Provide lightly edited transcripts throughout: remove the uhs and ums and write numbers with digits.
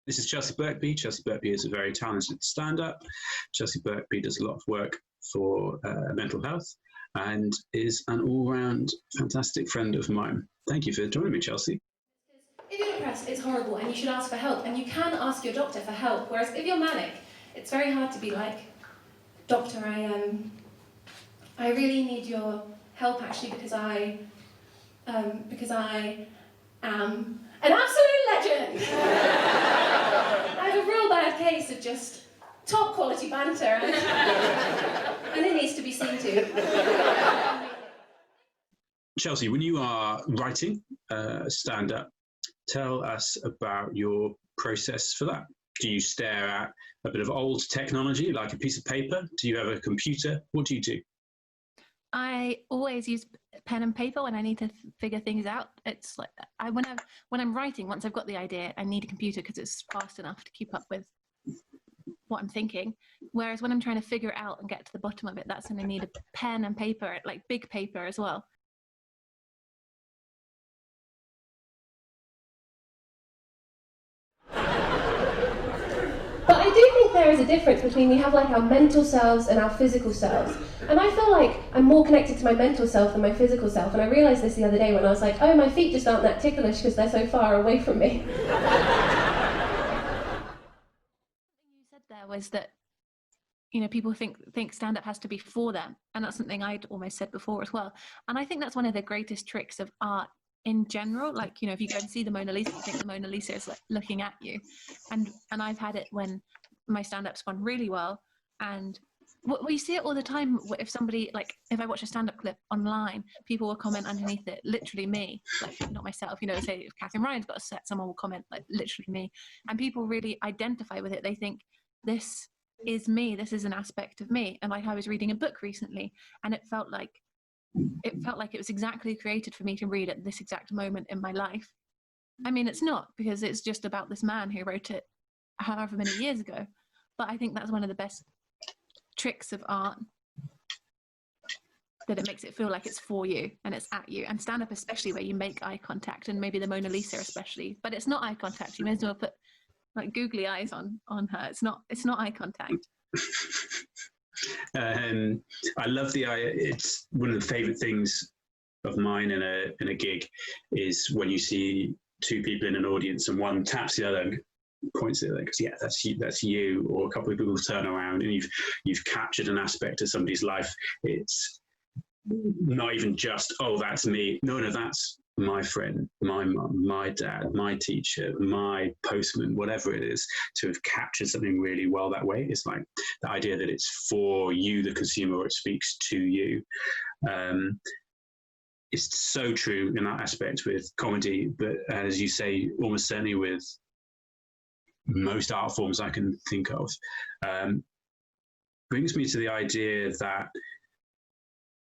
This is Chelsea Birkby. Chelsea Birkby is a very talented stand-up. Chelsea Birkby does a lot of work for mental health and is an all-round fantastic friend of mine. Thank you for joining me, Chelsea. If you're depressed, it's horrible and you should ask for help, and you can ask your doctor for help. Whereas if you're manic, it's very hard to be like, doctor, I really need your help actually because I am an absolute legend. I have a real bad case of just top quality banter and it needs to be seen to. Chelsea, when you are writing stand-up, tell us about your process for that. Do you stare at a bit of old technology, like a piece of paper? Do you have a computer? What do you do? I always use pen and paper when I need to figure things out. It's like when I'm writing, once I've got the idea, I need a computer because it's fast enough to keep up with what I'm thinking. Whereas when I'm trying to figure it out and get to the bottom of it, that's when I need a pen and paper, like big paper as well. But I do think there is a difference between we have like our mental selves and our physical selves. And I feel like I'm more connected to my mental self than my physical self. And I realised this the other day when I was like, oh, my feet just aren't that ticklish because they're so far away from me. You said there was that, you know, people think stand-up has to be for them. And that's something I'd almost said before as well. And I think that's one of the greatest tricks of art in general. Like, you know, if you go and see the Mona Lisa, you think the Mona Lisa is like looking at you. And I've had it when my stand-up's gone really well. And we see it all the time. If somebody, like, if I watch a stand-up clip online, people will comment underneath it, literally me, like not myself, you know, say if Catherine Ryan's got a set, someone will comment like literally me. And people really identify with it. They think this is me, this is an aspect of me. And like I was reading a book recently and it felt like it was exactly created for me to read at this exact moment in my life. I mean, it's not, because it's just about this man who wrote it however many years ago. But I think that's one of the best tricks of art, that it makes it feel like it's for you and it's at you. And stand-up especially, where you make eye contact, and maybe the Mona Lisa especially, but it's not eye contact. You may as well put like googly eyes on her. It's not eye contact. I love the idea. It's one of the favorite things of mine in a gig is when you see two people in an audience and one taps the other and points at it and goes, yeah, that's you, or a couple of people turn around and you've captured an aspect of somebody's life. It's not even just, oh, that's me. No, that's my friend, my mum, my dad, my teacher, my postman, whatever it is. To have captured something really well that way, it's like the idea that it's for you, the consumer, or it speaks to you. It's so true in that aspect with comedy, but as you say, almost certainly with most art forms I can think of. Brings me to the idea that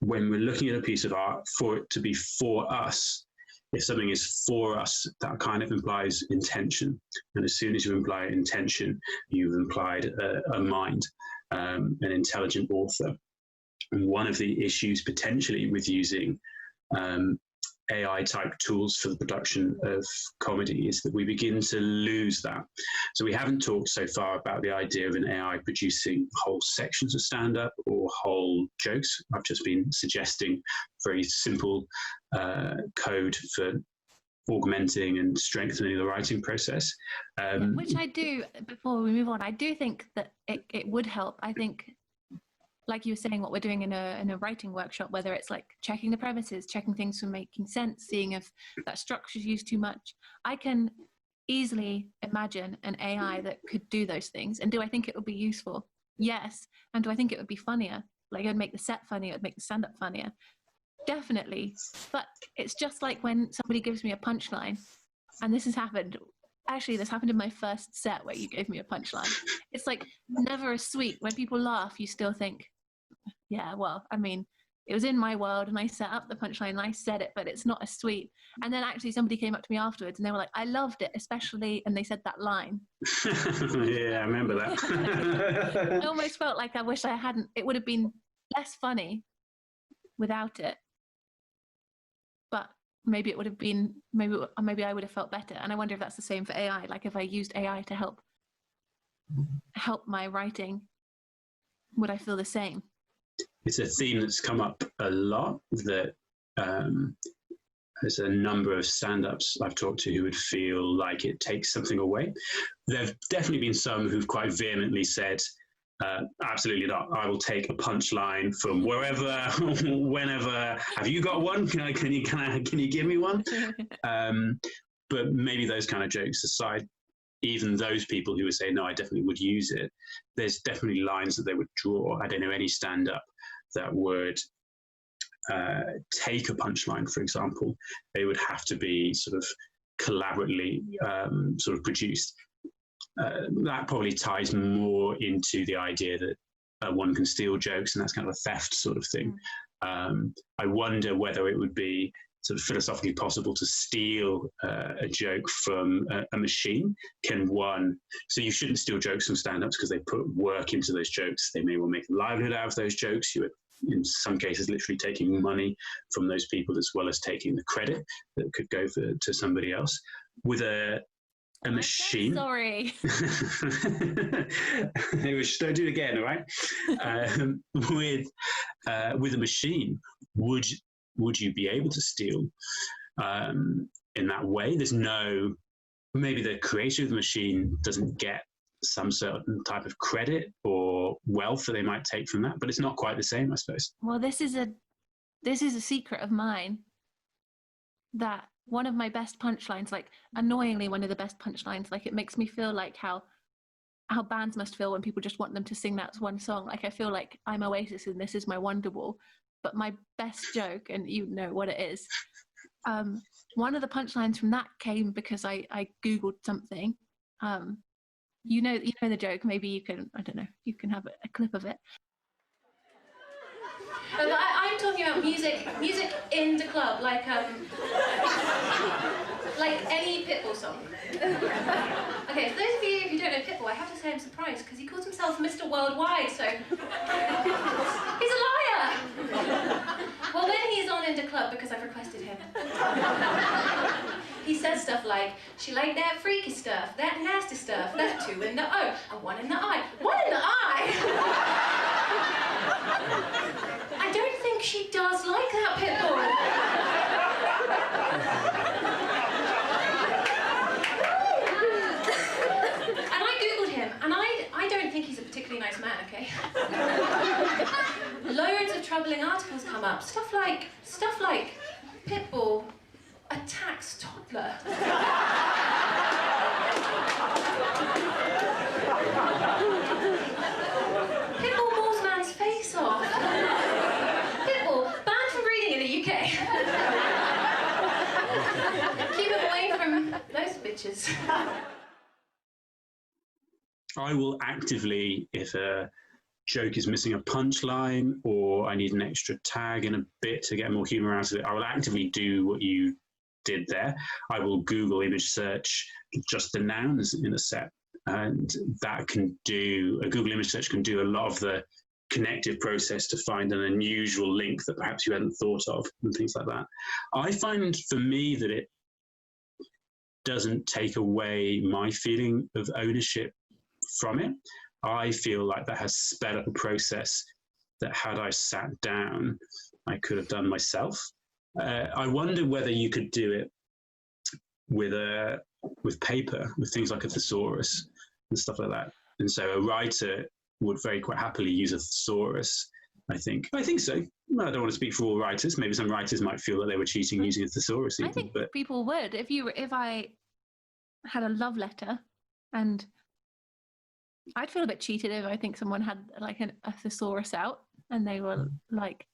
when we're looking at a piece of art, for it to be for us, if something is for us, that kind of implies intention. And as soon as you imply intention, you've implied a mind, an intelligent author. And one of the issues potentially with using AI type tools for the production of comedy is that we begin to lose that. So we haven't talked so far about the idea of an AI producing whole sections of stand-up or whole jokes. I've just been suggesting very simple code for augmenting and strengthening the writing process. Which I do, before we move on, I do think that it would help. I think, like you were saying, what we're doing in a writing workshop, whether it's like checking the premises, checking things for making sense, seeing if that structure's used too much, I can easily imagine an AI that could do those things. And do I think it would be useful? Yes. And do I think it would be funnier? Like, it would make the set funnier, it would make the stand-up funnier. Definitely. But it's just like when somebody gives me a punchline, and this has happened. Actually, this happened in my first set where you gave me a punchline. It's like never a sweet. When people laugh, you still think, yeah, well, I mean, it was in my world and I set up the punchline and I said it, but it's not as sweet. And then actually somebody came up to me afterwards and they were like, I loved it, especially, and they said that line. Yeah, I remember that. I almost felt like I wish I hadn't. It would have been less funny without it. But maybe it would have been, maybe I would have felt better. And I wonder if that's the same for AI. Like if I used AI to help my writing, would I feel the same? It's a theme that's come up a lot, that there's a number of stand-ups I've talked to who would feel like it takes something away. There have definitely been some who've quite vehemently said, absolutely not. I will take a punchline from wherever, whenever. Have you got one? Can you give me one? But maybe those kind of jokes aside, even those people who would say, no, I definitely would use it, there's definitely lines that they would draw. I don't know any stand-up that would take a punchline, for example. They would have to be sort of collaboratively sort of produced. That probably ties more into the idea that one can steal jokes, and that's kind of a theft sort of thing. I wonder whether it would be sort of philosophically possible to steal a joke from a machine. So you shouldn't steal jokes from stand-ups because they put work into those jokes. They may well make a livelihood out of those jokes. You are, in some cases, literally taking money from those people, as well as taking the credit that could go to somebody else. With a machine. Sorry. Anyway, just don't do it again, all right? With a machine, would you be able to steal in that way? There's no, maybe the creator of the machine doesn't get some certain type of credit or wealth that they might take from that, but it's not quite the same, I suppose. Well, this is a secret of mine, that one of my best punchlines, like annoyingly one of the best punchlines, like it makes me feel like how bands must feel when people just want them to sing that one song. Like I feel like I'm Oasis and this is my Wonderwall. But my best joke, and you know what it is, one of the punchlines from that came because I Googled something. You know the joke. Maybe you can, I don't know, you can have a clip of it. I'm talking about music in the club, like any Pitbull song. Okay, for those of you who don't know Pitbull, I have to say I'm surprised because he calls himself Mr. Worldwide, so he's a liar. Well, when he's on in the club, because I've requested him, he says stuff like, she liked that freaky stuff, that nasty stuff, that 2 in the O, and 1 in the I. 1 in the I? I don't think she does like that, Pitbull. And I Googled him, and I don't think he's a particularly nice man, okay? Loads of troubling articles come up. Stuff like Pitbull attacks toddler. Pitbull mauls man's face off. Pitbull banned from breeding in the UK. Keep him away from those bitches. I will actively, if a joke is missing a punchline or I need an extra tag in a bit to get more humor out of it, I will actively do what you did there. I will Google image search just the nouns in a set, and that can do, a Google image search can do a lot of the connective process to find an unusual link that perhaps you hadn't thought of and things like that. I find for me that it doesn't take away my feeling of ownership from it. I feel like that has sped up a process that had I sat down, I could have done myself. I wonder whether you could do it with paper, with things like a thesaurus and stuff like that. And so a writer would very quite happily use a thesaurus. I think so. I don't want to speak for all writers. Maybe some writers might feel that they were cheating using a thesaurus. I think people would. If I had a love letter, and I'd feel a bit cheated if I think someone had like a thesaurus out and they were like,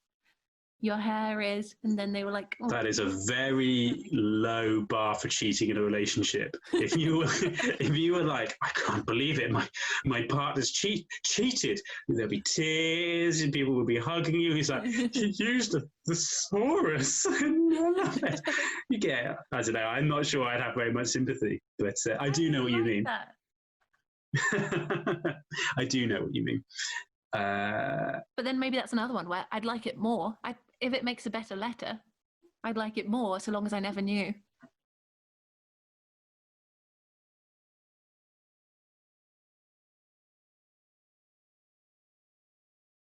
your hair is, and then they were like, oh. That is a very low bar for cheating in a relationship. If you were like, I can't believe it, my partner's cheated, there'd be tears and people would be hugging you. He's like, you used a thesaurus. You get, I don't know, I'm not sure I'd have very much sympathy, but I do know what you mean. I do know what you mean. But then maybe that's another one where I'd like it more. If it makes a better letter, I'd like it more so long as I never knew.